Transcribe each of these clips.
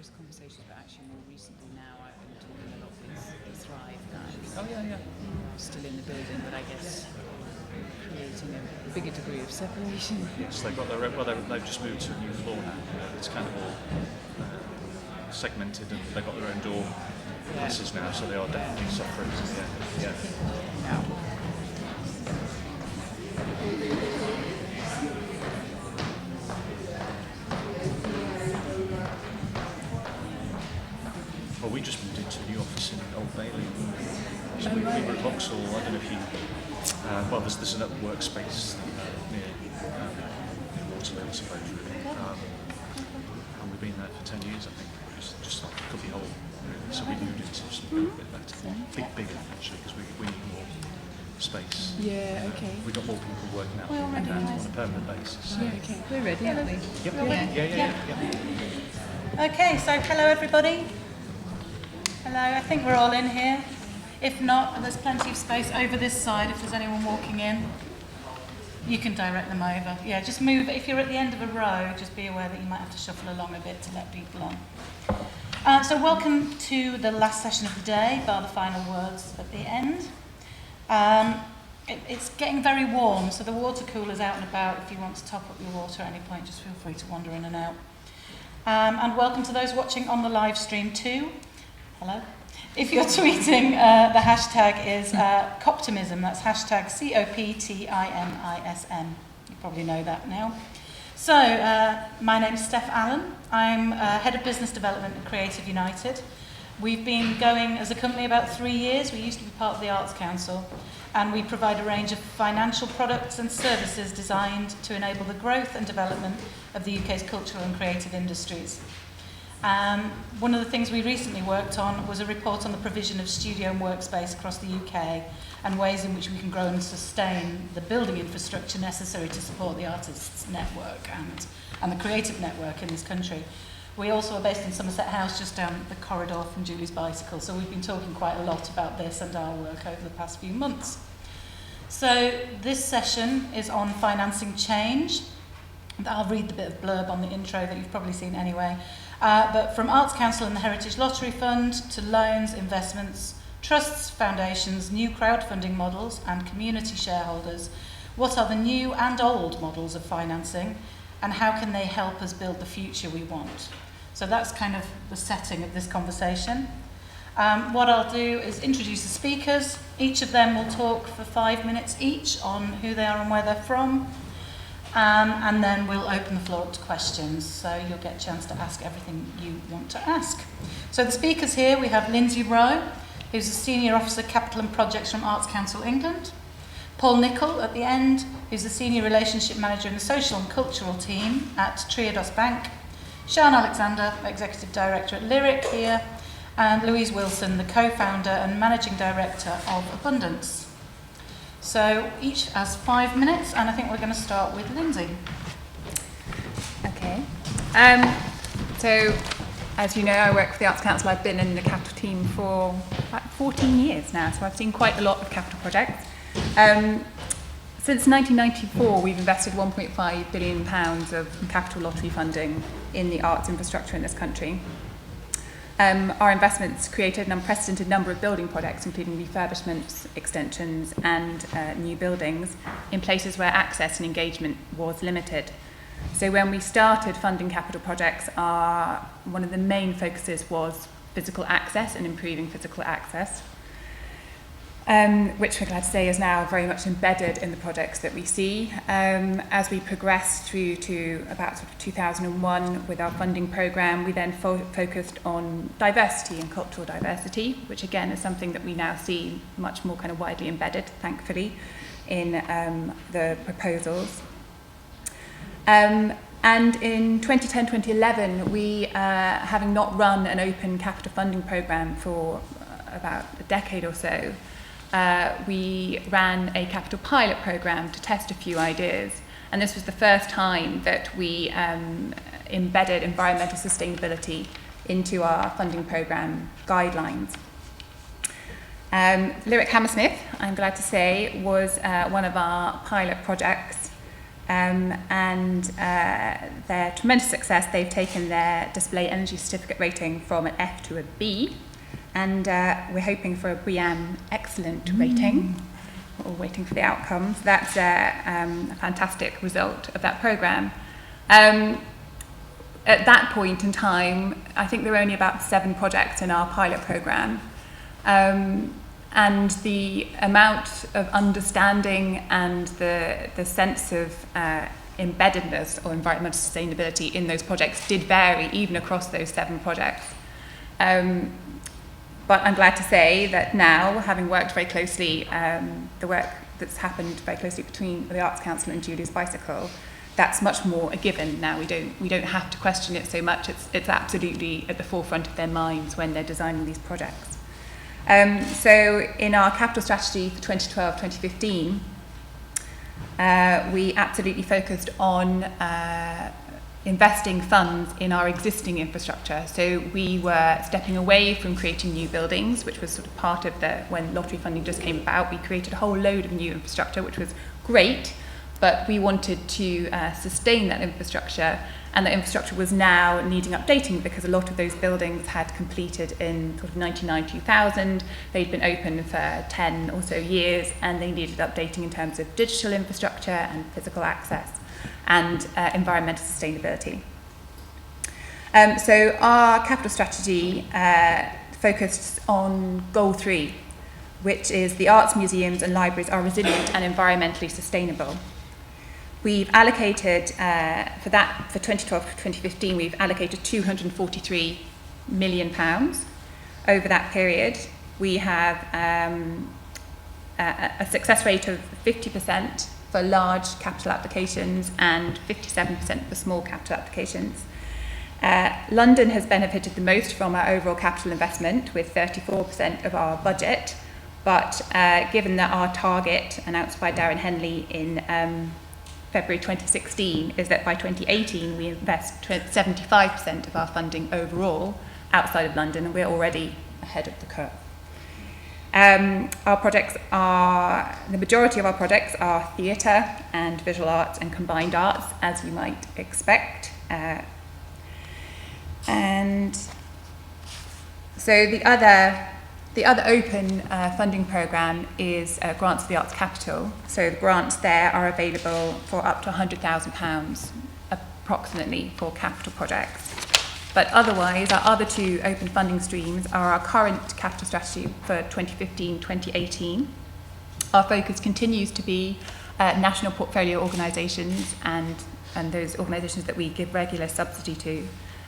previous conversations, but actually more recently now I've been talking a lot with the Thrive guys. Oh yeah. Still in the building, but I guess creating a bigger degree of separation. Yes, they've got they've just moved to a new floor now. It's kind of all segmented, and they've got their own door passes now, so they are definitely suffering. Yeah. Well, we just moved into a new office in Old Bailey. So we were at Vauxhall. I don't know if you. There's another workspace near Waterloo, I suppose, really. And we've been there for 10 years, I think. Just like cubby hole, really. So we moved into something a bit better, bigger actually, because we need more space. Yeah. Okay. We've got more people working out on a permanent basis. Yeah. Okay. We're ready, aren't we? Yep. Yeah. Okay, so hello everybody. Hello, I think we're all in here. If not, there's plenty of space over this side if there's anyone walking in. You can direct them over. Yeah, just move. If you're at the end of a row, just be aware that you might have to shuffle along a bit to let people on. So welcome to the last session of the day, bar the final words at the end. It's getting very warm, so the water cooler's out and about. If you want to top up your water at any point, just feel free to wander in and out. And welcome to those watching on the live stream too. Hello. If you're tweeting, the hashtag is Coptimism. That's hashtag COPTIMISM. You probably know that now. So, my name's Steph Allen. I'm Head of Business Development at Creative United. We've been going as a company about 3 years. We used to be part of the Arts Council, and we provide a range of financial products and services designed to enable the growth and development of the UK's cultural and creative industries. One of the things we recently worked on was a report on the provision of studio and workspace across the UK and ways in which we can grow and sustain the building infrastructure necessary to support the artists' network and the creative network in this country. We also are based in Somerset House, just down the corridor from Julie's Bicycle, so we've been talking quite a lot about this and our work over the past few months. So this session is on financing change. I'll read the bit of blurb on the intro that you've probably seen anyway. But from Arts Council and the Heritage Lottery Fund to loans, investments, trusts, foundations, new crowdfunding models and community shareholders, what are the new and old models of financing and how can they help us build the future we want? So that's kind of the setting of this conversation. What I'll do is introduce the speakers. Each of them will talk for 5 minutes each on who they are and where they're from. And then we'll open the floor up to questions, so you'll get a chance to ask everything you want to ask. So the speakers here, we have Lindsay Rowe, who's a Senior Officer Capital and Projects from Arts Council England. Paul Nicol at the end, who's the Senior Relationship Manager in the Social and Cultural team at Tradeoffs Bank. Sian Alexander, Executive Director at Lyric here. And Louise Wilson, the Co-Founder and Managing Director of Abundance. So each has 5 minutes, and I think we're going to start with Lindsay. Okay. So, as you know, I work for the Arts Council. I've been in the capital team for about 14 years now, so I've seen quite a lot of capital projects. Since 1994, we've invested £1.5 billion of capital lottery funding in the arts infrastructure in this country. Our investments created an unprecedented number of building projects, including refurbishments, extensions, and new buildings in places where access and engagement was limited. So when we started funding capital projects, one of the main focuses was physical access and improving physical access, which we're glad to say is now very much embedded in the projects that we see. As we progressed through to about sort of 2001 with our funding programme, we then focused on diversity and cultural diversity, which again is something that we now see much more kind of widely embedded, thankfully, in the proposals. And in 2010-2011, we, having not run an open capital funding programme for about a decade or so, we ran a capital pilot programme to test a few ideas. And this was the first time that we embedded environmental sustainability into our funding programme guidelines. Lyric Hammersmith, I'm glad to say, was one of our pilot projects. and their tremendous success, they've taken their display energy certificate rating from an F to a B, and we're hoping for a BREEAM excellent rating. We're all waiting for the outcomes. That's a fantastic result of that programme. At that point in time, I think there were only about 7 projects in our pilot programme. And the amount of understanding and the sense of embeddedness or environmental sustainability in those projects did vary even across those 7 projects. But I'm glad to say that now, having worked very closely, the work that's happened very closely between the Arts Council and Julie's Bicycle, that's much more a given now. We don't have to question it so much. It's absolutely at the forefront of their minds when they're designing these projects. So in our capital strategy for 2012-2015, we absolutely focused on investing funds in our existing infrastructure. So we were stepping away from creating new buildings, which was sort of part of when lottery funding just came about. We created a whole load of new infrastructure, which was great, but we wanted to sustain that infrastructure, and the infrastructure was now needing updating because a lot of those buildings had completed in sort of 1999-2000. They'd been open for 10 or so years, and they needed updating in terms of digital infrastructure and physical access and environmental sustainability. So our capital strategy focused on goal 3, which is the arts museums and libraries are resilient and environmentally sustainable. We've allocated, for 2012-2015, we've allocated £243 million over that period. We have a success rate of 50% for large capital applications and 57% for small capital applications. London has benefited the most from our overall capital investment with 34% of our budget, but given that our target announced by Darren Henley in February 2016 is that by 2018 we invest 75% of our funding overall outside of London, and we're already ahead of the curve. Our projects the majority of our projects are theatre and visual arts and combined arts, as you might expect. And so the other open funding programme is Grants for the Arts Capital. So the grants there are available for up to £100,000 approximately for capital projects. But otherwise, our other 2 open funding streams are our current capital strategy for 2015-2018. Our focus continues to be national portfolio organisations and those organisations that we give regular subsidy to,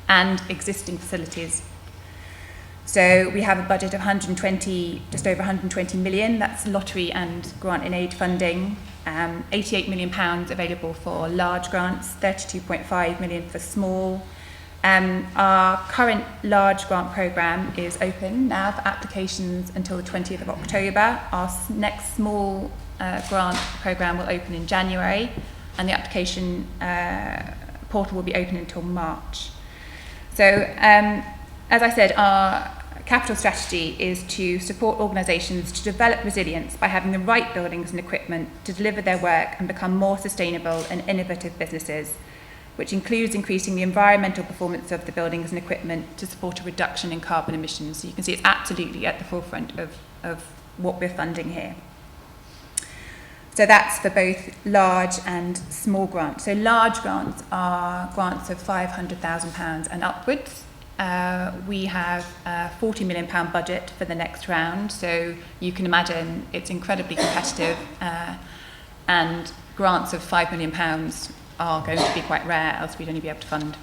and existing facilities. So we have a budget of just over 120 million, that's lottery and grant in aid funding, £88 million available for large grants, 32.5 million for small. Our current large grant programme is open now for applications until the 20th of October. Our next small grant programme will open in January, and the application portal will be open until March. So, as I said, our capital strategy is to support organisations to develop resilience by having the right buildings and equipment to deliver their work and become more sustainable and innovative businesses, which includes increasing the environmental performance of the buildings and equipment to support a reduction in carbon emissions. So you can see it's absolutely at the forefront of what we're funding here. So that's for both large and small grants. So large grants are grants of £500,000 and upwards. We have a £40 million budget for the next round, so you can imagine it's incredibly competitive, and grants of £5 million are going to be quite rare, else we'd only be able to fund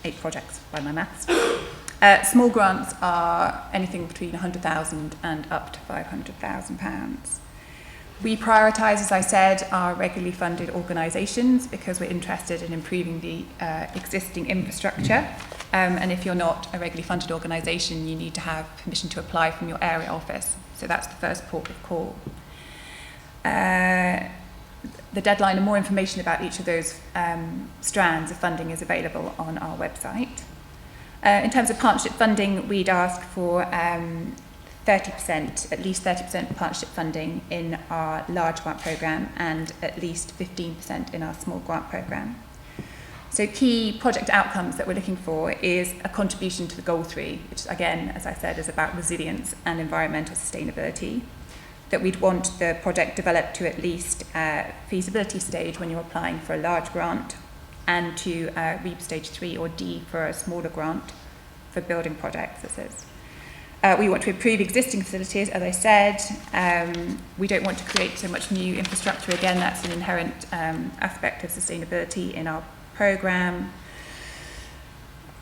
8 projects by my maths. Small grants are anything between £100,000 and up to £500,000. We prioritise, as I said, our regularly funded organisations because we're interested in improving the existing infrastructure. And if you're not a regularly funded organisation, you need to have permission to apply from your area office. So that's the first port of call. The deadline and more information about each of those strands of funding is available on our website. In terms of partnership funding, we'd ask for 30%, at least 30% partnership funding in our large grant programme and at least 15% in our small grant programme. So key project outcomes that we're looking for is a contribution to the goal 3, which again, as I said, is about resilience and environmental sustainability. That we'd want the project developed to at least feasibility stage when you're applying for a large grant, and to REAP stage 3 or D for a smaller grant for building projects, this is. We want to improve existing facilities, as I said. We don't want to create so much new infrastructure. Again, that's an inherent aspect of sustainability in our programme.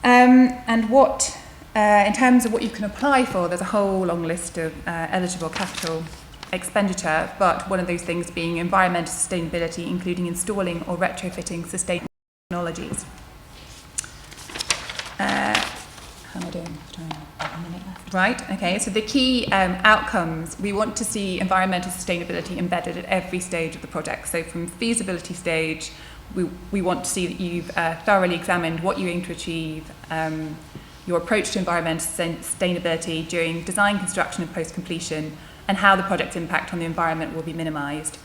And what, in terms of what you can apply for, there's a whole long list of eligible capital expenditure, but one of those things being environmental sustainability, including installing or retrofitting sustainable technologies. How am I doing? About a minute left. Right, okay, so the key outcomes, we want to see environmental sustainability embedded at every stage of the project. So from feasibility stage, we want to see that you've thoroughly examined what you aim to achieve, your approach to environmental sustainability during design, construction and post-completion, and how the project's impact on the environment will be minimised.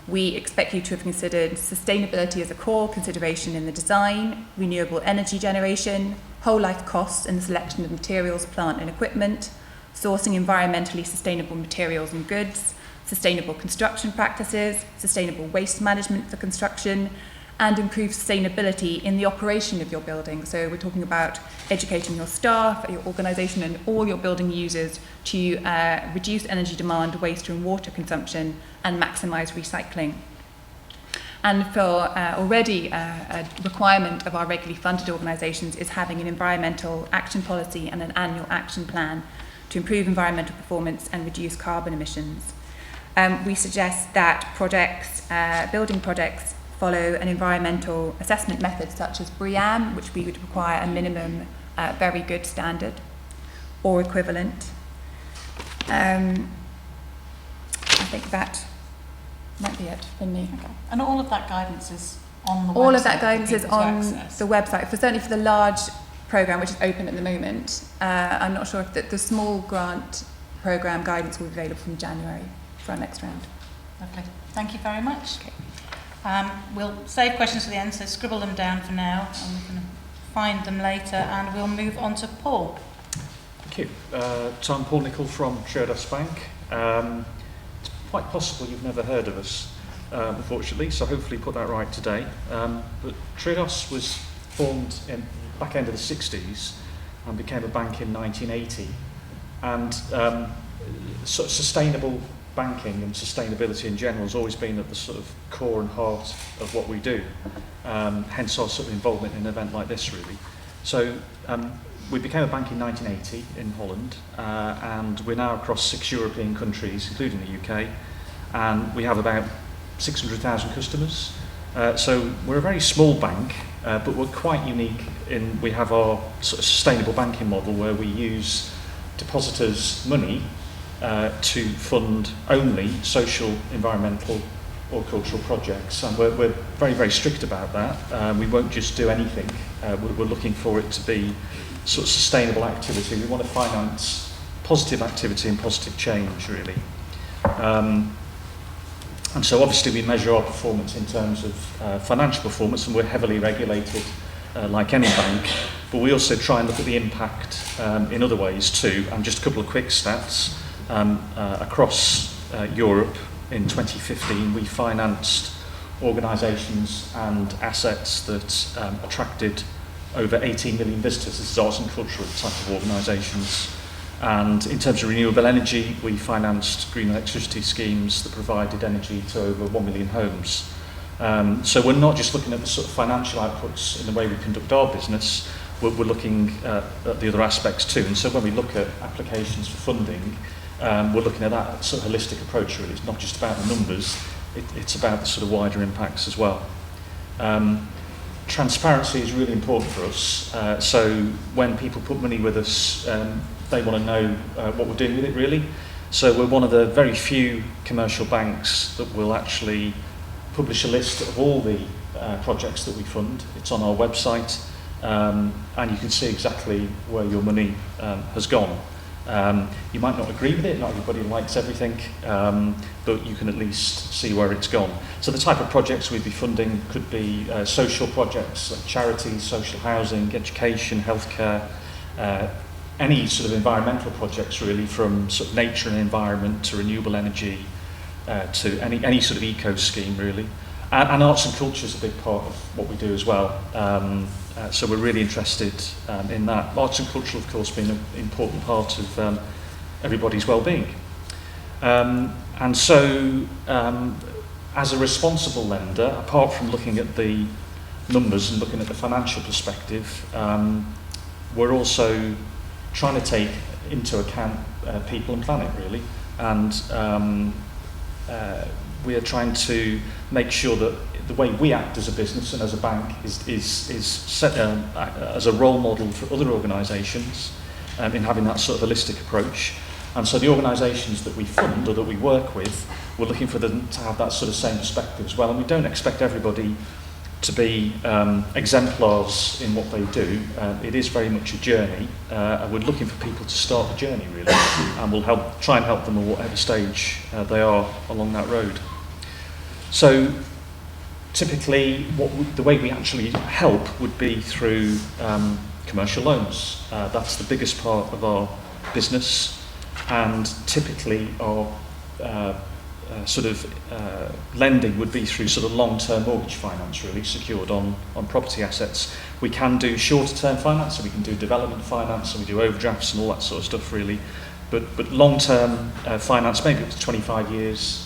We expect you to have considered sustainability as a core consideration in the design, renewable energy generation, whole life costs and the selection of materials, plant and equipment, sourcing environmentally sustainable materials and goods, sustainable construction practices, sustainable waste management for construction, and improve sustainability in the operation of your building. So we're talking about educating your staff, your organisation and all your building users to reduce energy demand, waste and water consumption and maximise recycling. And for already a requirement of our regularly funded organisations is having an environmental action policy and an annual action plan to improve environmental performance and reduce carbon emissions. We suggest that projects, building projects, follow an environmental assessment method such as BREEAM, which we would require a minimum very good standard or equivalent. I think that might be it from me. Okay. And all of that guidance is on the website? All of that guidance is on access. the website, certainly for the large programme, which is open at the moment. I'm not sure if the small grant programme guidance will be available from January for our next round. Lovely. Thank you very much. Okay. We'll save questions for the end, so scribble them down for now, and we can find them later, and we'll move on to Paul. Thank you. So I'm Paul Nicol from Tradeoffs Bank. It's quite possible you've never heard of us, unfortunately, so hopefully put that right today. But Tradeoffs was formed in the back end of the 60s and became a bank in 1980. And sort of sustainable banking and sustainability in general has always been at the sort of core and heart of what we do. Hence our sort of involvement in an event like this, really. So we became a bank in 1980 in Holland, and we're now across 6 European countries, including the UK, and we have about 600,000 customers. So we're a very small bank, but we're quite unique in we have our sort of sustainable banking model where we use depositors' money to fund only social, environmental or cultural projects, and we're very, very strict about that. We won't just do anything. We're looking for it to be sort of sustainable activity. We want to finance positive activity and positive change, really. And so obviously we measure our performance in terms of financial performance, and we're heavily regulated like any bank, but we also try and look at the impact in other ways too. And just a couple of quick stats. Across Europe in 2015 we financed organisations and assets that attracted over 18 million visitors. This is arts and cultural type of organisations. And in terms of renewable energy, we financed green electricity schemes that provided energy to over 1 million homes. So we're not just looking at the sort of financial outputs in the way we conduct our business, we're looking at the other aspects too. And so when we look at applications for funding, we're looking at that sort of holistic approach, really. It's not just about the numbers, it's about the sort of wider impacts as well. Transparency is really important for us. So when people put money with us, they want to know what we're doing with it, really. So we're one of the very few commercial banks that will actually publish a list of all the projects that we fund. It's on our website, and you can see exactly where your money has gone. You might not agree with it, not everybody likes everything, but you can at least see where it's gone. So the type of projects we'd be funding could be social projects, like charities, social housing, education, healthcare, any sort of environmental projects really, from sort of nature and environment to renewable energy, to any sort of eco scheme really. And arts and culture is a big part of what we do as well. So we're really interested in that. Arts and culture, of course, being an important part of everybody's well-being. And so, as a responsible lender, apart from looking at the numbers and looking at the financial perspective, we're also trying to take into account people and planet, really. And we are trying to make sure that the way we act as a business and as a bank is set as a role model for other organisations in having that sort of holistic approach. And so the organisations that we fund or that we work with, we're looking for them to have that sort of same perspective as well. And we don't expect everybody to be exemplars in what they do. It is very much a journey, and we're looking for people to start the journey really, and we'll try and help them at whatever stage they are along that road. So typically the way we actually help would be through commercial loans. That's the biggest part of our business, and typically our lending would be through sort of long-term mortgage finance, really, secured on property assets. We can do shorter-term finance, so we can do development finance, and we do overdrafts and all that sort of stuff, really. But long-term finance, maybe up to 25 years,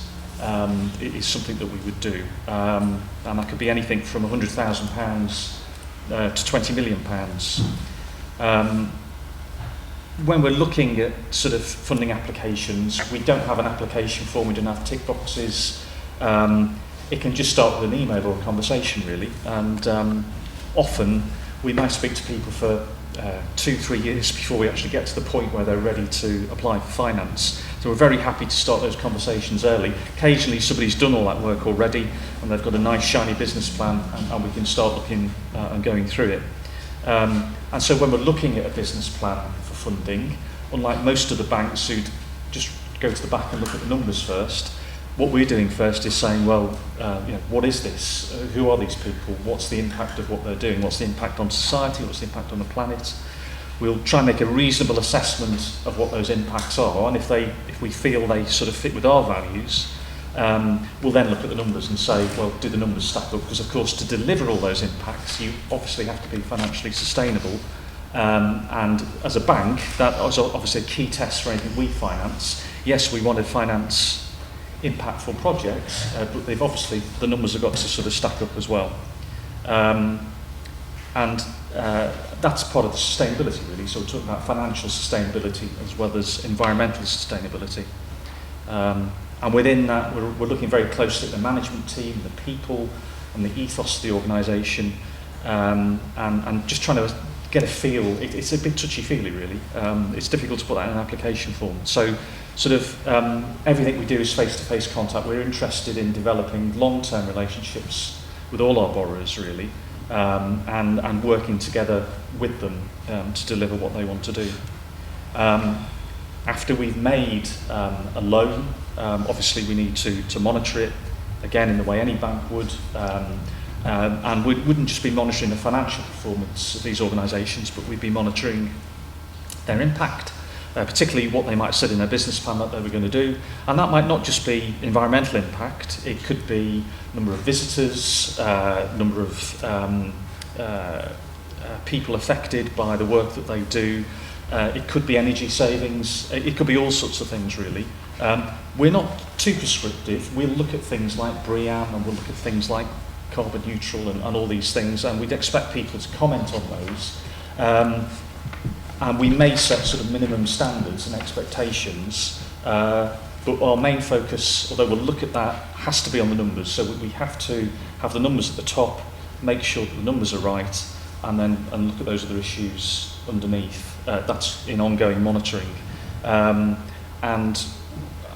is something that we would do. And that could be anything from £100,000 to £20 million. When we're looking at sort of funding applications, we don't have an application form, we don't have tick boxes. It can just start with an email or a conversation, really. And often we might speak to people for 2-3 years before we actually get to the point where they're ready to apply for finance. So we're very happy to start those conversations early. Occasionally somebody's done all that work already and they've got a nice shiny business plan, and we can start looking and going through it. And so when we're looking at a business plan for funding, unlike most of the banks who'd just go to the back and look at the numbers first, what we're doing first is saying, well, what is this? Who are these people? What's the impact of what they're doing? What's the impact on society? What's the impact on the planet? We'll try and make a reasonable assessment of what those impacts are, and if we feel they sort of fit with our values, we'll then look at the numbers and say, well, do the numbers stack up? Because, of course, to deliver all those impacts, you obviously have to be financially sustainable. And as a bank, that is obviously a key test for anything we finance. Yes, we want to finance impactful projects, but the numbers have got to sort of stack up as well. And that's part of the sustainability, really. So we're talking about financial sustainability as well as environmental sustainability. And within that, we're looking very closely at the management team, the people, and the ethos of the organisation, and just trying to get a feel. It's a bit touchy-feely, really. It's difficult to put that in an application form. So sort of everything we do is face-to-face contact. We're interested in developing long-term relationships with all our borrowers, really, and working together with them to deliver what they want to do. After we've made a loan, obviously we need to monitor it, again, in the way any bank would. And we wouldn't just be monitoring the financial performance of these organisations, but we'd be monitoring their impact, particularly what they might have said in their business plan that they were going to do. And that might not just be environmental impact, it could be number of visitors, number of people affected by the work that they do. It could be energy savings, it could be all sorts of things, really. We're not too prescriptive. We'll look at things like BREEAM, and we'll look at things like carbon neutral and all these things, and we'd expect people to comment on those. And we may set sort of minimum standards and expectations, but our main focus, although we'll look at that, has to be on the numbers. So we have to have the numbers at the top, make sure that the numbers are right, and look at those other issues underneath. That's in ongoing monitoring. And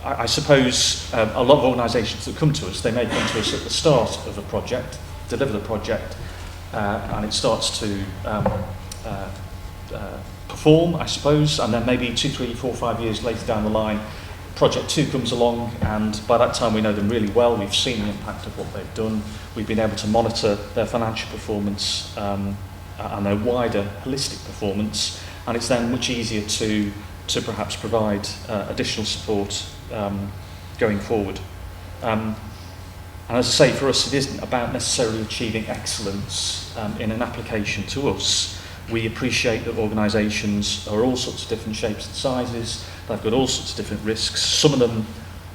I suppose a lot of organisations that come to us, they may come to us at the start of a project, deliver the project, and it starts to perform, I suppose, and then maybe 2, 3, 4, 5 years later down the line, Project 2 comes along, and by that time we know them really well. We've seen the impact of what they've done. We've been able to monitor their financial performance and their wider holistic performance, and it's then much easier to perhaps provide additional support going forward. And as I say, for us, it isn't about necessarily achieving excellence in an application to us. We appreciate that organisations are all sorts of different shapes and sizes. They've got all sorts of different risks. Some of them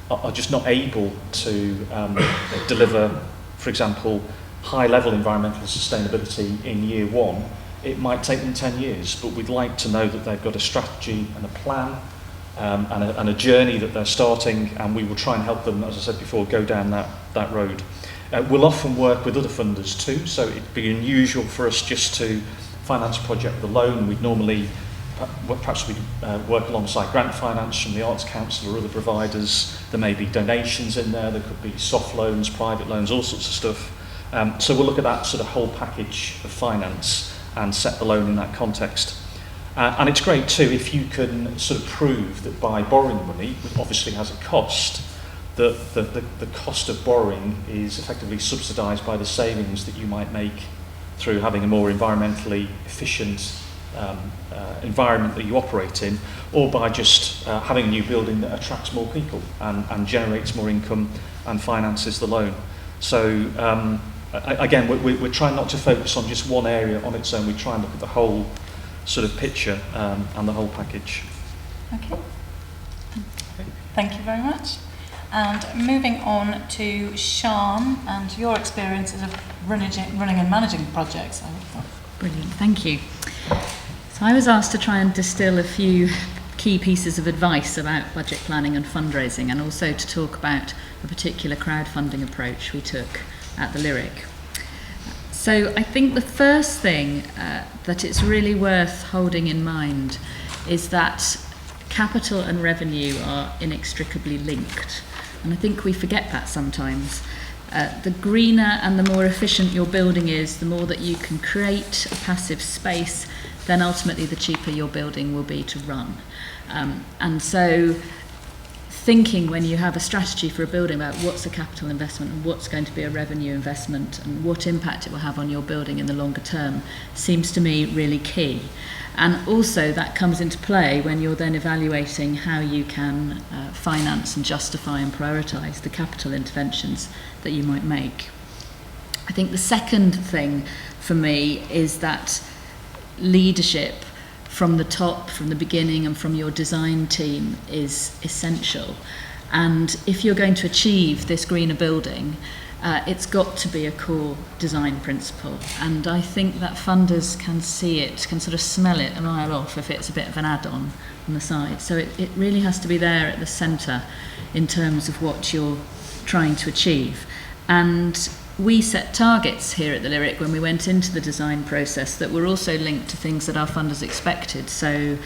are just not able to deliver, for example, high-level environmental sustainability in year one. It might take them 10 years, but we'd like to know that they've got a strategy and a plan and a journey that they're starting, and we will try and help them, as I said before, go down that road. We'll often work with other funders too, so it'd be unusual for us just to finance a project with a loan. We'd normally, perhaps we'd work alongside grant finance from the Arts Council or other providers. There may be donations in there, there could be soft loans, private loans, all sorts of stuff. So we'll look at that sort of whole package of finance and set the loan in that context. And it's great too if you can sort of prove that by borrowing money, which obviously has a cost, that the cost of borrowing is effectively subsidised by the savings that you might make through having a more environmentally efficient environment that you operate in, or by just having a new building that attracts more people and generates more income and finances the loan. So again, we're trying not to focus on just one area on its own. We try and look at the whole sort of picture and the whole package. Okay. Thank you very much. And moving on to Sian and your experiences of running and managing projects, I would have thought. Brilliant, thank you. So I was asked to try and distill a few key pieces of advice about budget planning and fundraising, and also to talk about a particular crowdfunding approach we took at the Lyric. So I think the first thing that it's really worth holding in mind is that capital and revenue are inextricably linked. And I think we forget that sometimes. The greener and the more efficient your building is, the more that you can create a passive space, then ultimately the cheaper your building will be to run. And so thinking when you have a strategy for a building about what's a capital investment and what's going to be a revenue investment and what impact it will have on your building in the longer term seems to me really key. And also that comes into play when you're then evaluating how you can finance and justify and prioritise the capital interventions that you might make. I think the second thing for me is that leadership from the top, from the beginning, and from your design team is essential. And if you're going to achieve this greener building, it's got to be a core design principle. And I think that funders can see it, can sort of smell it a mile off if it's a bit of an add-on on the side. So it really has to be there at the centre in terms of what you're trying to achieve. And we set targets here at the Lyric when we went into the design process that were also linked to things that our funders expected. So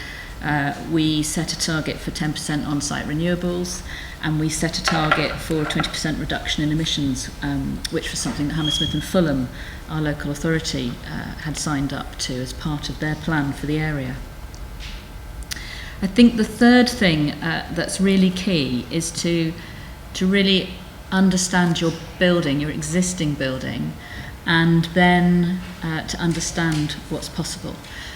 we set a target for 10% on-site renewables, and we set a target for a 20% reduction in emissions, which was something that Hammersmith and Fulham, our local authority, had signed up to as part of their plan for the area. I think the third thing that's really key is to really understand your building, your existing building, and then to understand what's possible.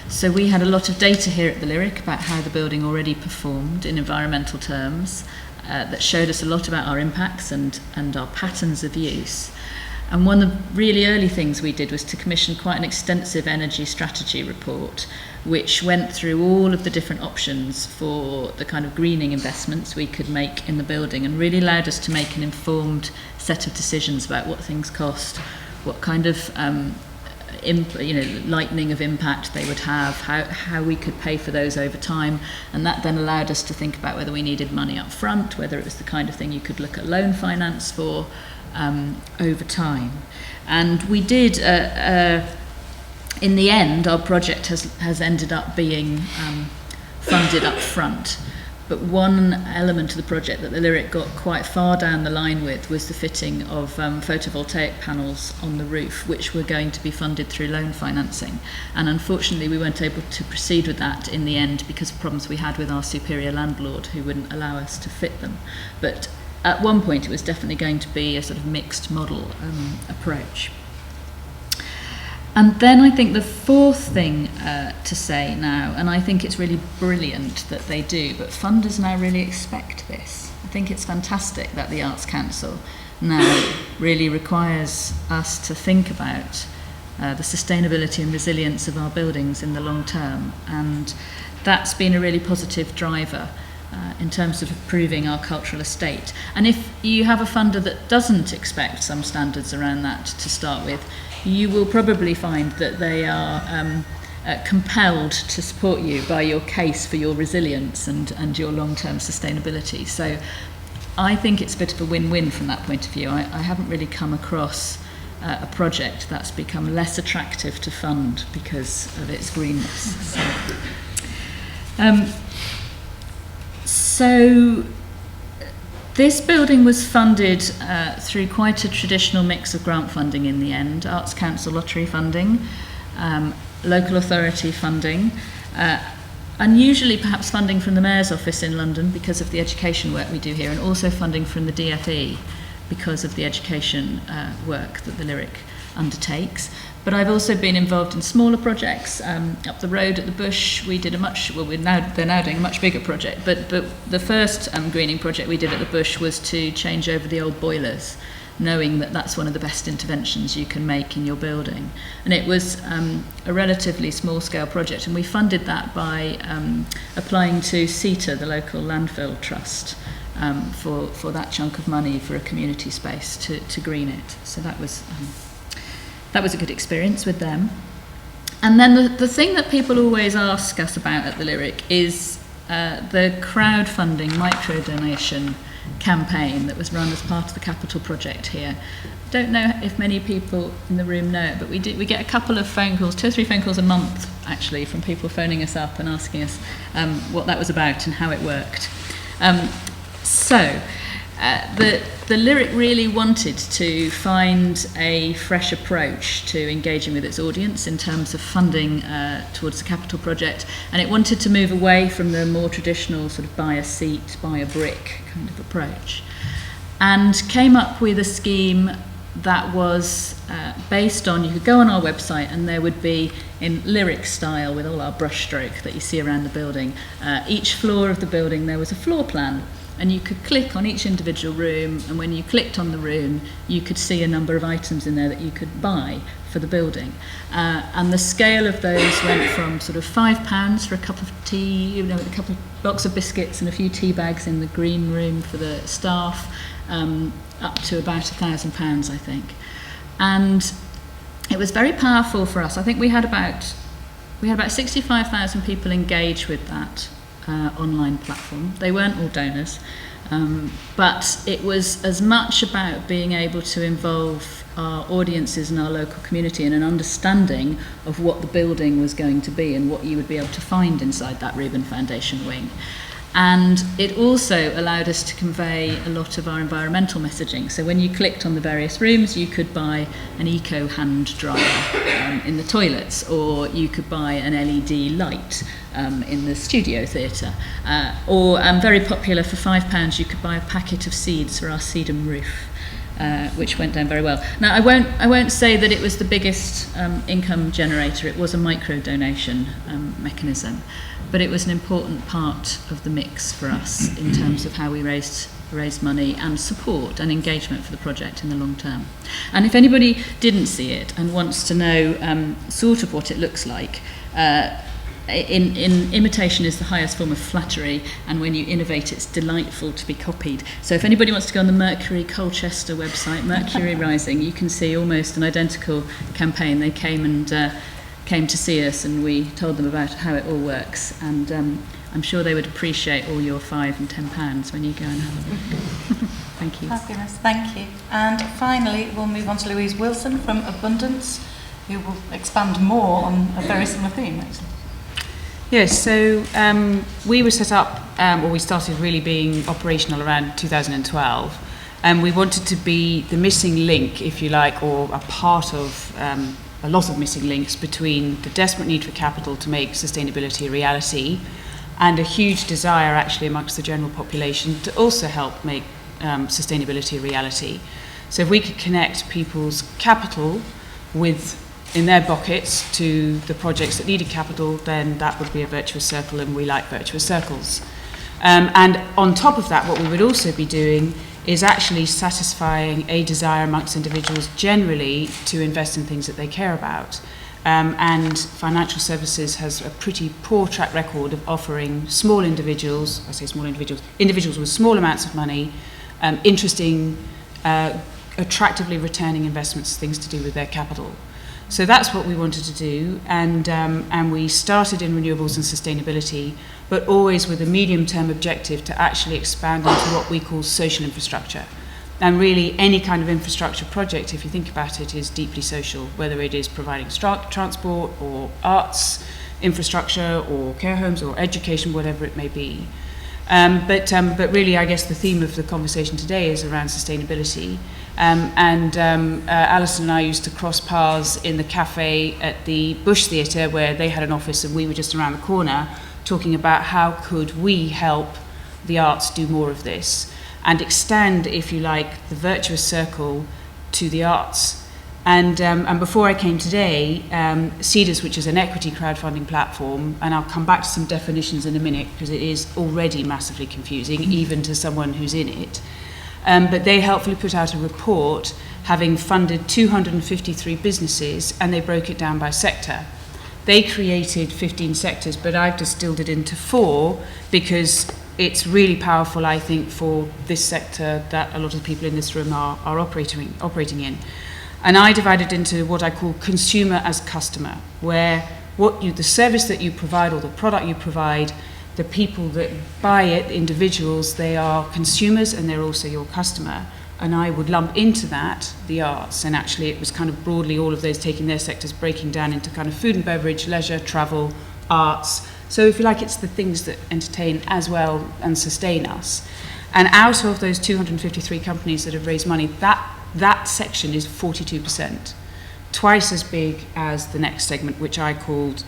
So we had a lot of data here at the Lyric about how the building already performed in environmental terms that showed us a lot about our impacts and our patterns of use. And one of the really early things we did was to commission quite an extensive energy strategy report, which went through all of the different options for the kind of greening investments we could make in the building, and really allowed us to make an informed set of decisions about what things cost, what kind of lightening of impact they would have, how we could pay for those over time. And that then allowed us to think about whether we needed money up front, whether it was the kind of thing you could look at loan finance for over time. And we did, in the end, our project has ended up being funded up front but one element of the project that the Lyric got quite far down the line with was the fitting of photovoltaic panels on the roof, which were going to be funded through loan financing. And unfortunately, we weren't able to proceed with that in the end because of problems we had with our superior landlord who wouldn't allow us to fit them. But at one point, it was definitely going to be a sort of mixed model approach. And then I think the fourth thing to say now, and I think it's really brilliant that they do, but funders now really expect this. I think it's fantastic that the Arts Council now really requires us to think about the sustainability and resilience of our buildings in the long term. And that's been a really positive driver in terms of improving our cultural estate. And if you have a funder that doesn't expect some standards around that to start with, you will probably find that they are compelled to support you by your case for your resilience and your long-term sustainability. So I think it's a bit of a win-win from that point of view. I haven't really come across a project that's become less attractive to fund because of its greenness. So this building was funded through quite a traditional mix of grant funding in the end: Arts Council lottery funding, local authority funding, unusually perhaps funding from the Mayor's office in London because of the education work we do here, and also funding from the DFE because of the education work that the Lyric undertakes. But I've also been involved in smaller projects. Up the road at the Bush, we did they're now doing a much bigger project, but the first greening project we did at the Bush was to change over the old boilers, knowing that that's one of the best interventions you can make in your building. And it was a relatively small-scale project, and we funded that by applying to CETA, the local landfill trust, for that chunk of money for a community space to green it. So that was a good experience with them. And then the thing that people always ask us about at the Lyric is the crowdfunding micro-donation campaign that was run as part of the Capital Project here. I don't know if many people in the room know it, but we get a couple of phone calls, 2 or 3 phone calls a month actually, from people phoning us up and asking us what that was about and how it worked. The Lyric really wanted to find a fresh approach to engaging with its audience in terms of funding towards the Capital Project, and it wanted to move away from the more traditional sort of buy a seat, buy a brick kind of approach, and came up with a scheme that was based on, you could go on our website and there would be, in Lyric style with all our brushstroke that you see around the building, each floor of the building there was a floor plan. And you could click on each individual room, and when you clicked on the room, you could see a number of items in there that you could buy for the building. And the scale of those went from sort of £5 for a cup of tea, a couple of box of biscuits and a few tea bags in the green room for the staff, up to about £1,000, I think. And it was very powerful for us. I think we had about 65,000 people engage with that online platform. They weren't all donors, but it was as much about being able to involve our audiences and our local community in an understanding of what the building was going to be and what you would be able to find inside that Reuben Foundation wing. And it also allowed us to convey a lot of our environmental messaging. So when you clicked on the various rooms, you could buy an eco hand dryer in the toilets, or you could buy an LED light in the studio theatre, or very popular, for £5 you could buy a packet of seeds for our sedum roof, which went down very well. Now I won't say that it was the biggest income generator. It was a micro donation mechanism, but it was an important part of the mix for us in terms of how we raised money and support and engagement for the project in the long term. And if anybody didn't see it and wants to know sort of what it looks like, in imitation is the highest form of flattery, and when you innovate it's delightful to be copied. So if anybody wants to go on the Mercury Colchester website, Mercury Rising, you can see almost an identical campaign. They came to see us, and we told them about how it all works, and I'm sure they would appreciate all your £5 and £10 when you go and have a look. Thank you. Fabulous, thank you. And finally, we'll move on to Louise Wilson from Abundance, who will expand more on a very similar theme, actually. Yes, so we were set up, or we started really being operational around 2012, and we wanted to be the missing link, if you like, or a part of a lot of missing links between the desperate need for capital to make sustainability a reality and a huge desire actually amongst the general population to also help make sustainability a reality. So if we could connect people's capital with in their buckets to the projects that needed capital, then that would be a virtuous circle, and we like virtuous circles. And on top of that, what we would also be doing is actually satisfying a desire amongst individuals generally to invest in things that they care about. And financial services has a pretty poor track record of offering small individuals, I say small individuals, individuals with small amounts of money, interesting, attractively returning investments, things to do with their capital. So that's what we wanted to do, and we started in renewables and sustainability, but always with a medium-term objective to actually expand into what we call social infrastructure. And really, any kind of infrastructure project, if you think about it, is deeply social, whether it is providing transport or arts infrastructure or care homes or education, whatever it may be. But really, I guess the theme of the conversation today is around sustainability. Alison and I used to cross paths in the cafe at the Bush Theatre, where they had an office and we were just around the corner, talking about how could we help the arts do more of this and extend, if you like, the virtuous circle to the arts. And before I came today, CEDARS, which is an equity crowdfunding platform, and I'll come back to some definitions in a minute because it is already massively confusing, even to someone who's in it. But they helpfully put out a report having funded 253 businesses, and they broke it down by sector. They created 15 sectors, but I've distilled it into 4 because it's really powerful, I think, for this sector that a lot of the people in this room are operating in. And I divided into what I call consumer as customer, where the service that you provide or the product you provide, the people that buy it, individuals, they are consumers and they're also your customer. And I would lump into that the arts. And actually it was kind of broadly all of those taking their sectors, breaking down into kind of food and beverage, leisure, travel, arts. So if you like, it's the things that entertain as well and sustain us. And out of those 253 companies that have raised money, that section is 42%, twice as big as the next segment, which I called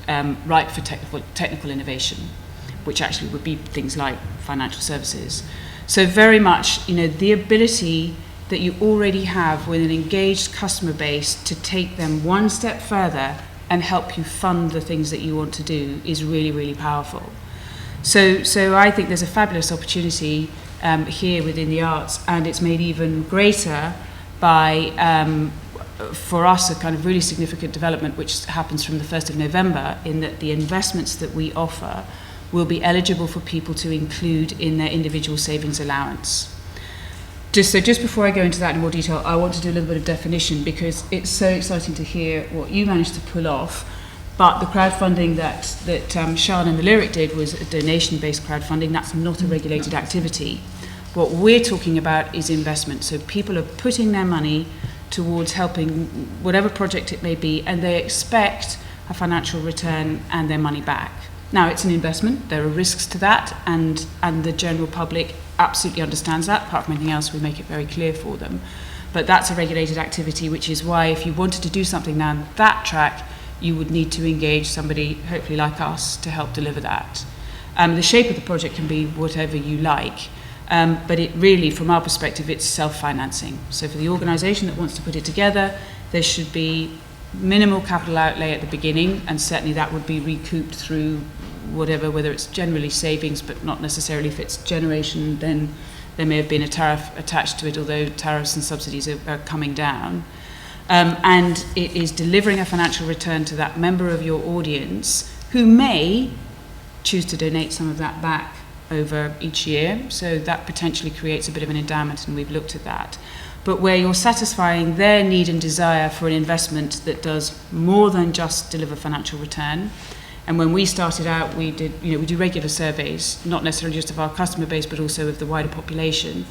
ripe for technical innovation, which actually would be things like financial services. So very much, the ability that you already have with an engaged customer base to take them one step further and help you fund the things that you want to do is really, really powerful. So I think there's a fabulous opportunity here within the arts, and it's made even greater by, for us, a kind of really significant development which happens from the 1st of November, in that the investments that we offer will be eligible for people to include in their individual savings allowance. Just before I go into that in more detail, I want to do a little bit of definition because it's so exciting to hear what you managed to pull off. But the crowdfunding that Sian and the Lyric did was a donation-based crowdfunding. That's not a regulated activity. What we're talking about is investment. So people are putting their money towards helping whatever project it may be, and they expect a financial return and their money back. Now, it's an investment. There are risks to that, and the general public absolutely understands that. Apart from anything else, we make it very clear for them. But that's a regulated activity, which is why if you wanted to do something down that track, you would need to engage somebody, hopefully like us, to help deliver that. The shape of the project can be whatever you like, but it really, from our perspective, it's self-financing. So for the organisation that wants to put it together, there should be minimal capital outlay at the beginning, and certainly that would be recouped through whether it's generally savings, but not necessarily. If it's generation, then there may have been a tariff attached to it, although tariffs and subsidies are coming down. And it is delivering a financial return to that member of your audience who may choose to donate some of that back over each year. So that potentially creates a bit of an endowment, and we've looked at that. But where you're satisfying their need and desire for an investment that does more than just deliver financial return. And when we started out, we do regular surveys, not necessarily just of our customer base, but also of the wider population.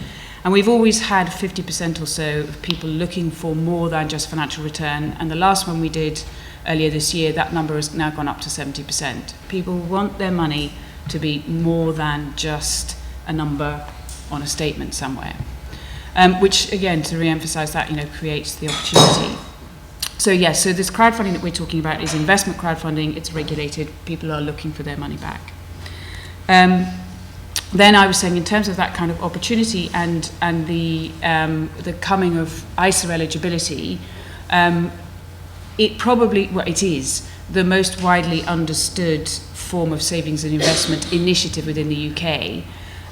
And we've always had 50% or so of people looking for more than just financial return. And the last one we did earlier this year, that number has now gone up to 70%. People want their money to be more than just a number on a statement somewhere. Which, again, to re-emphasize that, creates the opportunity. So yes, so this crowdfunding that we're talking about is investment crowdfunding. It's regulated. People are looking for their money back. Then I was saying, in terms of that kind of opportunity and the coming of ISA eligibility, it is the most widely understood form of savings and investment initiative within the UK,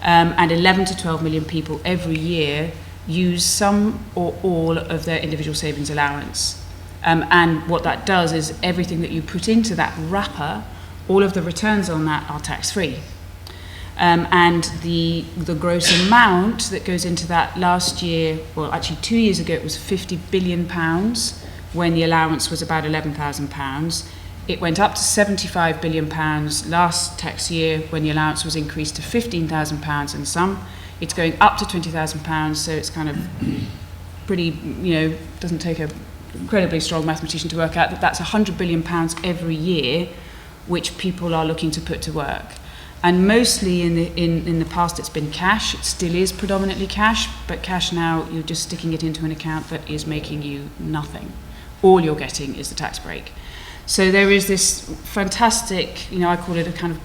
and 11 to 12 million people every year use some or all of their individual savings allowance. And what that does is everything that you put into that wrapper, all of the returns on that are tax-free. And the gross amount that goes into that last year, well, actually 2 years ago, it was £50 billion when the allowance was about £11,000. It went up to £75 billion last tax year when the allowance was increased to £15,000 and some. It's going up to £20,000, so it's kind of pretty, doesn't take an incredibly strong mathematician to work out that that's £100 billion every year, which people are looking to put to work. And mostly in the past it's been cash. It still is predominantly cash, but cash now, you're just sticking it into an account that is making you nothing. All you're getting is the tax break. So there is this fantastic, I call it a kind of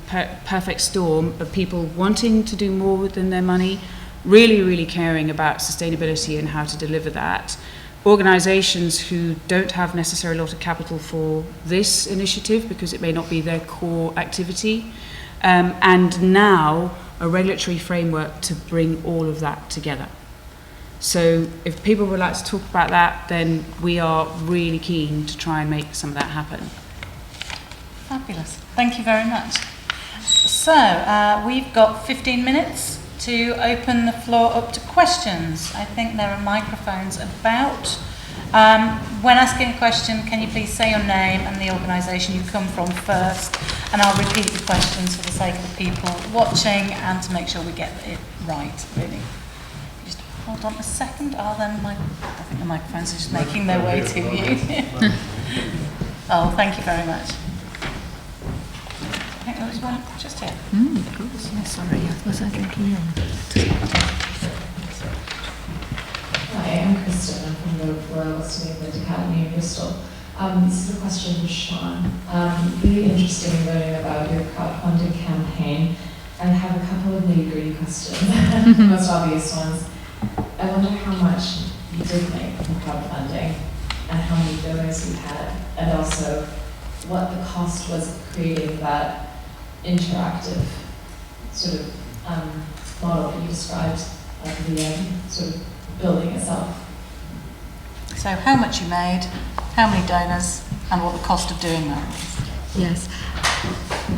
perfect storm of people wanting to do more within their money, really, really caring about sustainability and how to deliver that. Organisations who don't have necessarily a lot of capital for this initiative because it may not be their core activity, and now a regulatory framework to bring all of that together. So if people would like to talk about that, then we are really keen to try and make some of that happen. Fabulous. Thank you very much. So we've got 15 minutes to open the floor up to questions. I think there are microphones about. When asking a question, can you please say your name and the organisation you come from first, and I'll repeat the questions for the sake of the people watching and to make sure we get it right, really. Just hold on a second. I think the microphones are just making their way to you. Oh, thank you very much. I think there was one just here. Of course. Yeah, sorry, was I drinking Hi, I'm Kristen. I'm from the Royal West England Academy in Bristol. This is a question for Sean. Really interested in learning about your crowdfunding campaign. I have a couple of nitty-gritty questions, the most obvious ones. I wonder how much you did make from crowdfunding and how many donors you had, and also what the cost was of creating that interactive sort of model that you described at the sort of building itself. So how much you made, how many donors, and what the cost of doing that was. Yes.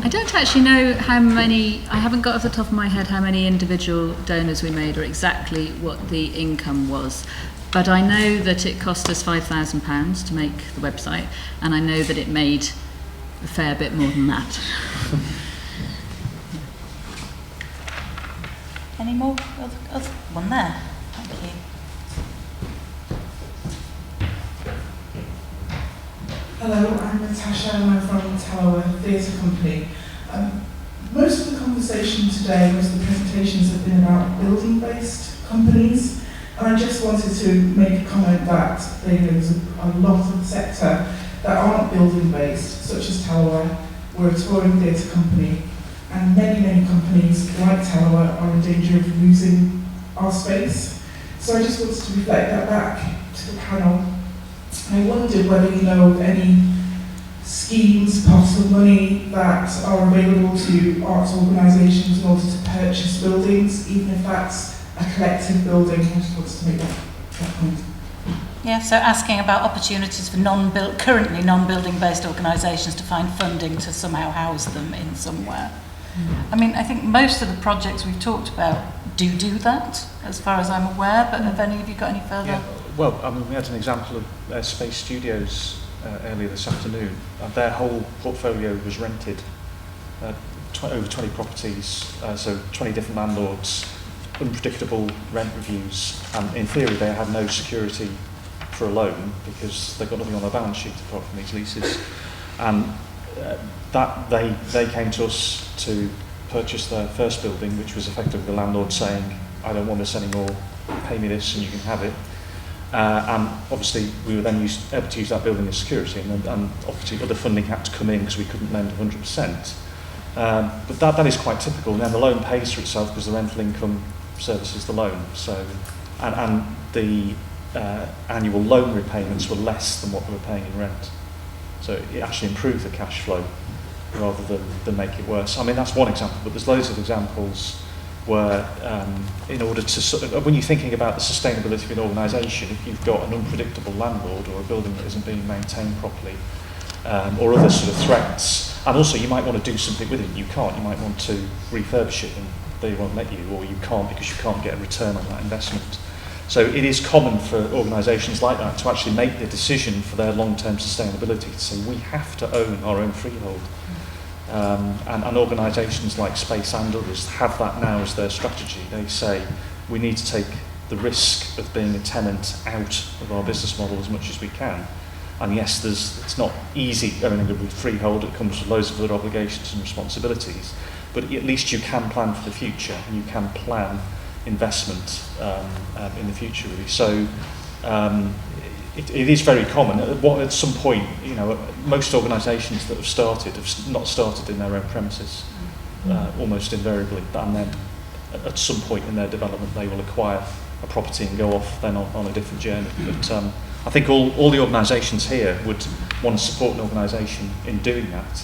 I don't actually know how many, I haven't got off the top of my head how many individual donors we made or exactly what the income was. But I know that it cost us £5,000 to make the website, and I know that it made a fair bit more than that. Any more? Other one there. Thank you. Hello, I'm Natasha and I'm from Tower Theatre Company. Most of the conversation today, most of the presentations have been about building-based companies, and I just wanted to make a comment that there's a lot of the sector that aren't building-based, such as Tower. We're a touring theatre company, and many companies like Tower are in danger of losing our space. So I just wanted to reflect that back to the panel. I wondered whether you know of any schemes, pots of money that are available to arts organisations in order to purchase buildings, even if that's a collective building. I just wanted to make that point. Yeah, so asking about opportunities for currently non-building based organisations to find funding to somehow house them in somewhere. I mean, I think most of the projects we've talked about do that, as far as I'm aware, but have any of you got any further? Yeah. Well, I mean, we had an example of Space Studios earlier this afternoon. Their whole portfolio was rented, over 20 properties, so 20 different landlords, unpredictable rent reviews, and in theory they had no security for a loan because they've got nothing on their balance sheet apart from these leases. And that they came to us to purchase their first building, which was effectively the landlord saying, I don't want this anymore, pay me this and you can have it. And obviously we were then able to use that building as security, and obviously other funding had to come in because we couldn't lend 100%. But that is quite typical, and then the loan pays for itself because the rental income services the loan. So, and the annual loan repayments were less than what they were paying in rent. So it actually improved the cash flow rather than make it worse. I mean, that's one example, but there's loads of examples where in order to sort of, when you're thinking about the sustainability of an organisation, if you've got an unpredictable landlord or a building that isn't being maintained properly, or other sort of threats, and also you might want to do something with it, you can't, you might want to refurbish it and they won't let you, or you can't because you can't get a return on that investment. So it is common for organisations like that to actually make the decision for their long-term sustainability to say we have to own our own freehold. And organisations like Space and others have that now as their strategy. They say we need to take the risk of being a tenant out of our business model as much as we can. And yes, it's not easy owning a freehold. It comes with loads of other obligations and responsibilities. But at least you can plan for the future, and you can plan investment in the future, really. So it is very common. At some point, you know, most organisations that have not started in their own premises, almost invariably, and then at some point in their development they will acquire a property and go off then on a different journey. But I think all the organisations here would want to support an organisation in doing that.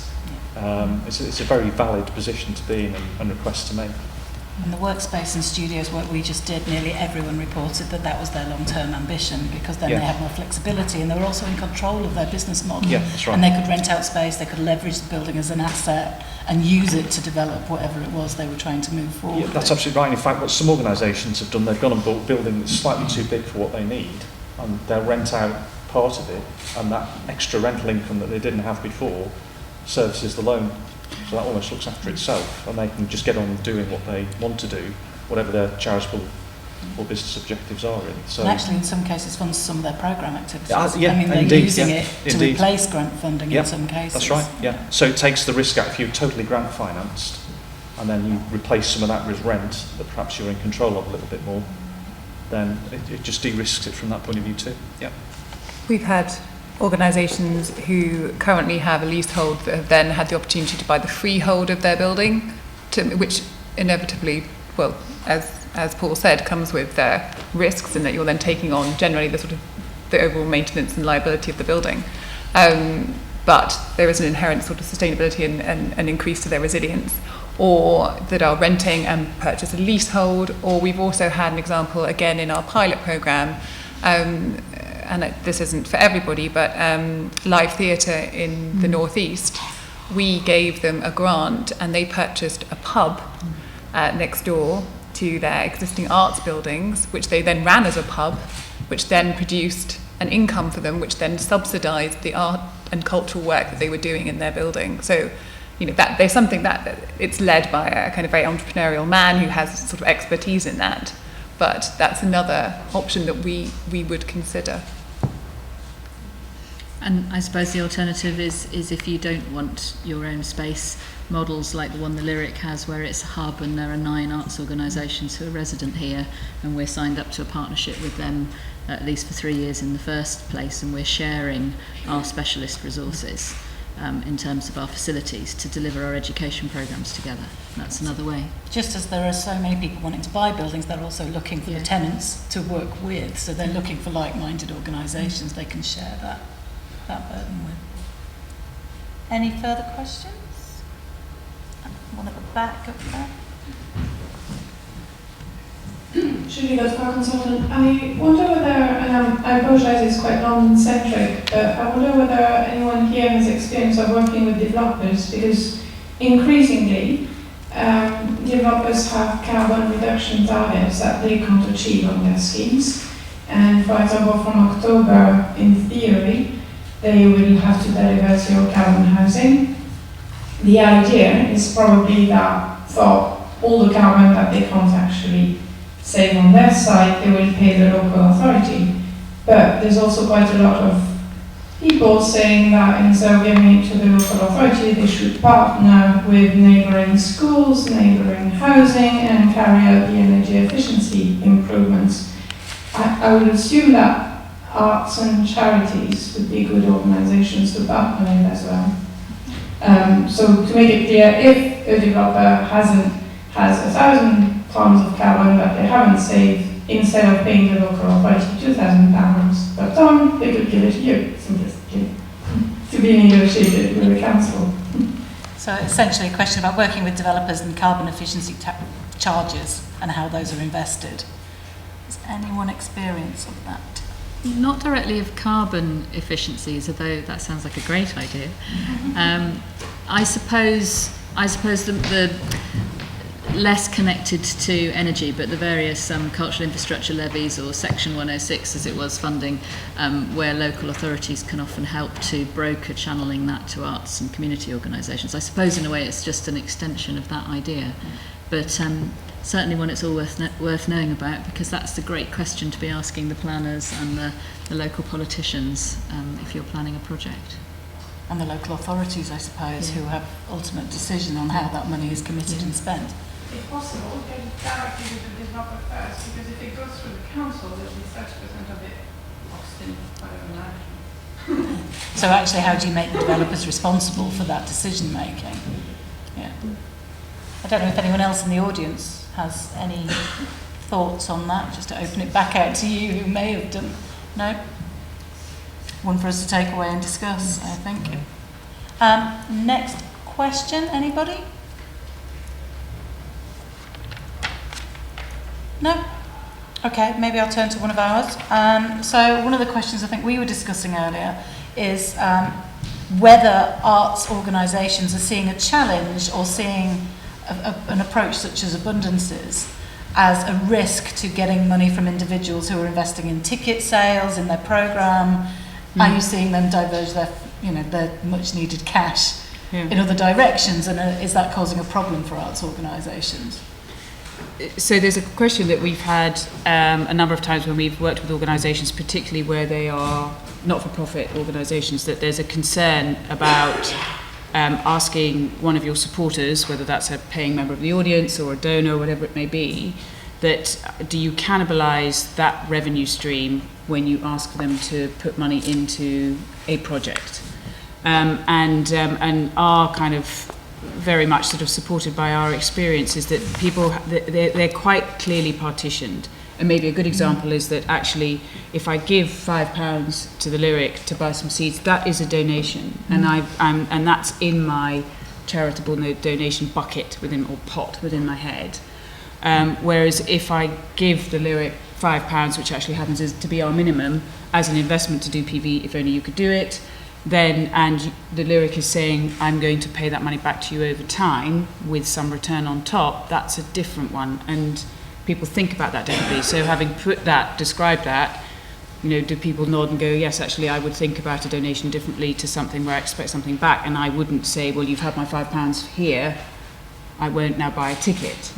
It's a very valid position to be in and request to make. And the workspace and studios work we just did, nearly everyone reported that was their long-term ambition, because then they have more flexibility and they were also in control of their business model. Yeah, that's right. And they could rent out space, they could leverage the building as an asset and use it to develop whatever it was they were trying to move forward. Yeah, that's absolutely right. In fact, what some organisations have done, they've gone and bought a building that's slightly too big for what they need, and they'll rent out part of it, and that extra rental income that they didn't have before services the loan. So that almost looks after itself, and they can just get on doing what they want to do, whatever their charitable or business objectives are, really. So, and actually, in some cases, funds some of their programme activities. Yeah, I mean, they're indeed, using it to indeed. replace grant funding in some cases. That's right, yeah. So it takes the risk out. If you're totally grant financed, and then you replace some of that with rent that perhaps you're in control of a little bit more, then it just de-risks it from that point of view too. Yeah. We've had organisations who currently have a leasehold that have then had the opportunity to buy the freehold of their building, which inevitably, well, as Paul said, comes with risks, in that you're then taking on generally the overall maintenance and liability of the building. But there is an inherent sort of sustainability and increase to their resilience, or that are renting and purchase a leasehold. Or we've also had an example, again, in our pilot programme, and this isn't for everybody, but Live Theatre in the Northeast, we gave them a grant and they purchased a pub next door to their existing arts buildings, which they then ran as a pub, which then produced an income for them, which then subsidised the art and cultural work that they were doing in their building. So, you know, that there's something that it's led by a kind of very entrepreneurial man who has sort of expertise in that. But that's another option that we would consider. And I suppose the alternative is if you don't want your own space, models like the one the Lyric has, where it's a hub and there are 9 arts organisations who are resident here, and we're signed up to a partnership with them at least for 3 years in the first place, and we're sharing our specialist resources in terms of our facilities to deliver our education programmes together. That's another way. Just as there are so many people wanting to buy buildings, they're also looking for the tenants to work with, so they're looking for like-minded organisations they can share that burden with. Any further questions? One at the back up there. Julie Gospar, consultant. I wonder whether, and I apologise, it's quite London-centric, but I wonder whether anyone here has experience of working with developers, because increasingly developers have carbon reduction targets that they can't achieve on their schemes. And for example, from October, in theory, they will have to deliver zero carbon housing. The idea is probably that for all the carbon that they can't actually save on their side, they will pay the local authority. But there's also quite a lot of people saying that instead of giving it to the local authority, they should partner with neighbouring schools, neighbouring housing, and carry out the energy efficiency improvements. I would assume that arts and charities would be good organisations to partner with as well. So to make it clear, if a developer has 1,000 tons of carbon that they haven't saved, instead of paying the local authority £2,000 per ton, they could give it to you, simplistically, to be negotiated with the council. So essentially a question about working with developers and carbon efficiency charges and how those are invested. Has anyone experience of that? Not directly of carbon efficiencies, although that sounds like a great idea. I suppose the less connected to energy, but the various cultural infrastructure levies or Section 106, as it was, funding, where local authorities can often help to broker channeling that to arts and community organisations. I suppose in a way it's just an extension of that idea, but certainly one it's all worth knowing about, because that's the great question to be asking the planners and the local politicians if you're planning a project. And the local authorities, I suppose, who have ultimate decision on how that money is committed and spent. If possible, get it directly to the developer first, because if it goes through the council, there'll be 30% of it lost in whatever action. So actually, how do you make the developers responsible for that decision making? Yeah. I don't know if anyone else in the audience has any thoughts on that, just to open it back out to you who may have done. No? One for us to take away and discuss, I think. Next question, anybody? No? Okay, maybe I'll turn to one of ours. So one of the questions I think we were discussing earlier is whether arts organisations are seeing a challenge or seeing an approach such as abundances as a risk to getting money from individuals who are investing in ticket sales, in their programme. Are you seeing them diverge their much needed cash in other directions, and is that causing a problem for arts organisations? So there's a question that we've had a number of times when we've worked with organisations, particularly where they are not-for-profit organisations, that there's a concern about asking one of your supporters, whether that's a paying member of the audience or a donor or whatever it may be, that do you cannibalise that revenue stream when you ask them to put money into a project? And our kind of very much sort of supported by our experience is that people, they're quite clearly partitioned. And maybe a good example is that actually if I give £5 to the Lyric to buy some seeds, that is a donation, and and that's in my charitable donation bucket or pot within my head. Whereas if I give the Lyric £5, which actually happens to be our minimum, as an investment to do PV, if only you could do it, then, and the Lyric is saying, I'm going to pay that money back to you over time with some return on top, that's a different one. And people think about that differently. So having described that, do people nod and go, yes, actually I would think about a donation differently to something where I expect something back, and I wouldn't say, well, you've had my £5 here, I won't now buy a ticket.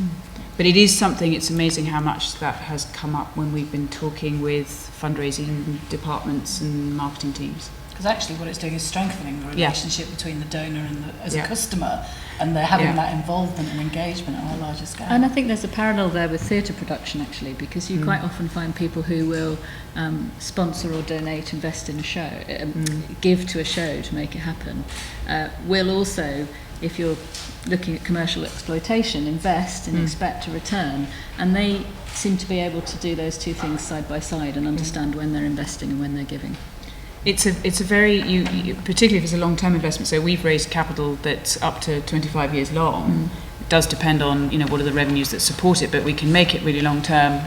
But it is something, it's amazing how much that has come up when we've been talking with fundraising departments and marketing teams. Because actually what it's doing is strengthening the relationship between the donor and as a customer, and they're having that involvement and engagement on a larger scale. And I think there's a parallel there with theatre production, actually, because you quite often find people who will sponsor or donate, invest in a show, give to a show to make it happen, will also, if you're looking at commercial exploitation, invest and expect a return. And they seem to be able to do those two things side by side and understand when they're investing and when they're giving. It's a very, particularly if it's a long-term investment, so we've raised capital that's up to 25 years long. It does depend on, what are the revenues that support it, but we can make it really long-term.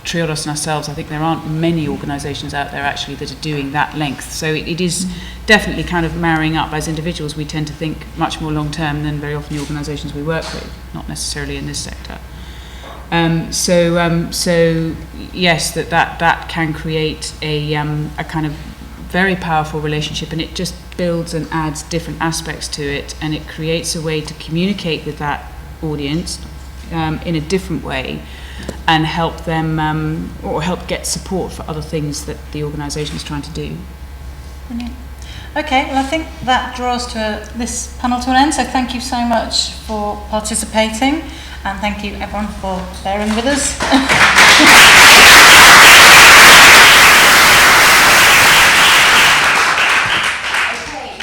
Tradeoffs and ourselves, I think there aren't many organisations out there actually that are doing that length. So it is definitely kind of marrying up. As individuals, we tend to think much more long-term than very often the organisations we work with, not necessarily in this sector. So yes, that can create a kind of very powerful relationship, and it just builds and adds different aspects to it, and it creates a way to communicate with that audience in a different way, and help them or help get support for other things that the organisation is trying to do. Brilliant. Okay, well I think that draws to this panel to an end, so thank you so much for participating and thank you everyone for bearing with us. Okay,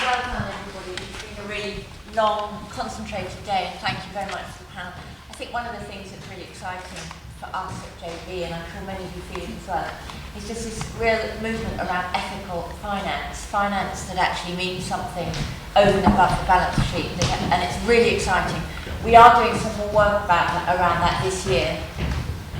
well done everybody. It's been a really long, concentrated day and thank you very much for the panel. I think one of the things that's really exciting for us at JB, and I'm sure many of you feel it as well, is just this real movement around ethical finance that actually means something over and above the balance sheet, and it's really exciting. We are doing some more work around that this year.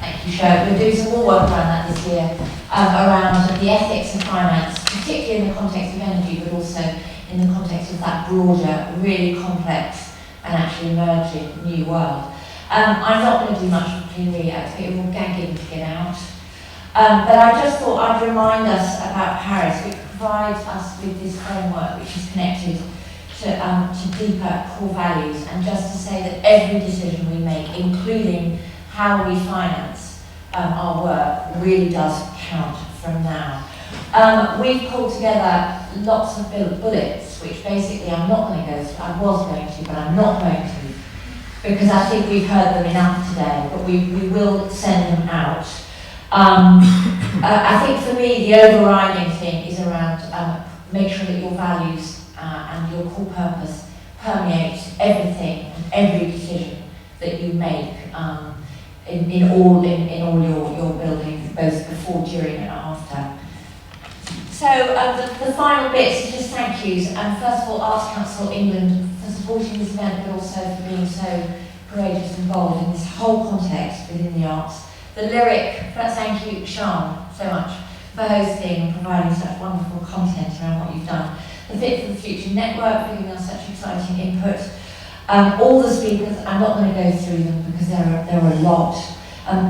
Thank you, Sho. We're doing some more work around that this year, around the ethics of finance, particularly in the context of energy, but also in the context of that broader, really complex and actually emerging new world. I'm not going to do much for Plenary. I think it will gagging to get out. But I just thought I'd remind us about Paris, which provides us with this framework which is connected to deeper core values, and just to say that every decision we make, including how we finance our work, really does count from now. We've pulled together lots of bullets, which basically I'm not going to go through. I was going to, but I'm not going to, because I think we've heard them enough today, but we will send them out. I think for me the overriding thing is around make sure that your values and your core purpose permeate everything and every decision that you make in all your buildings, both before, during and after. So the final bits are just thank yous, and first of all Arts Council England for supporting this event, but also for being so courageous and bold in this whole context within the arts. The Lyric, thank you Sean so much for hosting and providing such wonderful content around what you've done. The Fit for the Future Network for giving us such exciting input. All the speakers, I'm not going to go through them because there are a lot.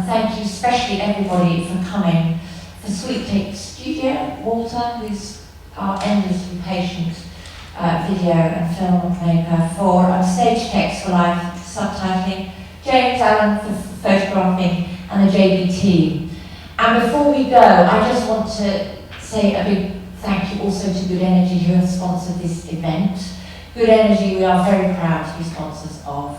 Thank you especially everybody for coming. For Sweet Take Studio, Walter, who's our endlessly patient video and film maker, for Stage Text for Life, subtitling, James Allen for photographing, and the JB team. And before we go, I just want to say a big thank you also to Good Energy, who have sponsored this event. Good Energy, we are very proud to be sponsors of.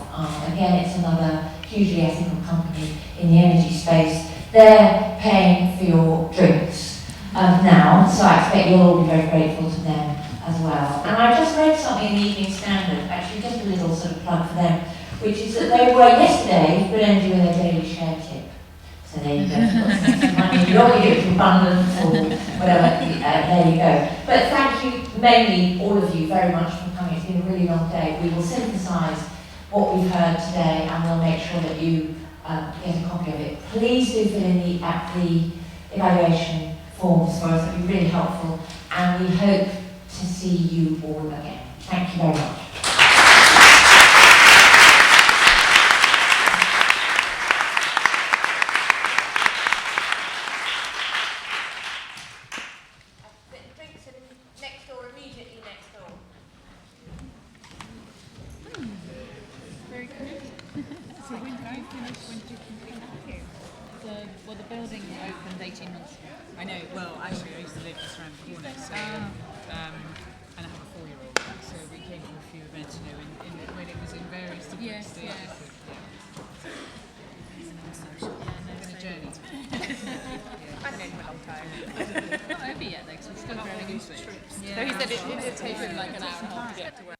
Again, it's another hugely ethical company in the energy space. They're paying for your drinks now, so I expect you'll all be very grateful to them as well. And I just read something in the Evening Standard, actually just a little sort of plug for them, which is that they were yesterday Good Energy with their daily share tip. So there you go. Money, you're going to give it to abundance or whatever, there you go. But thank you, mainly all of you, very much for coming. It's been a really long day. We will synthesise what we've heard today and we'll make sure that you get a copy of it. Please do fill in the evaluation forms for us. That would be really helpful. And we hope to see you all again. Thank you very much. Well, the building opened 18 months ago. I know, well actually I used to live just around the corner, so, and I have a 4-year-old, so we came to a few events, you know, when it was in various different stages. It's been a journey. I've known him a long time. Not over yet though, because we're still growing into it. So he said it did take him like an hour and a half to get to work.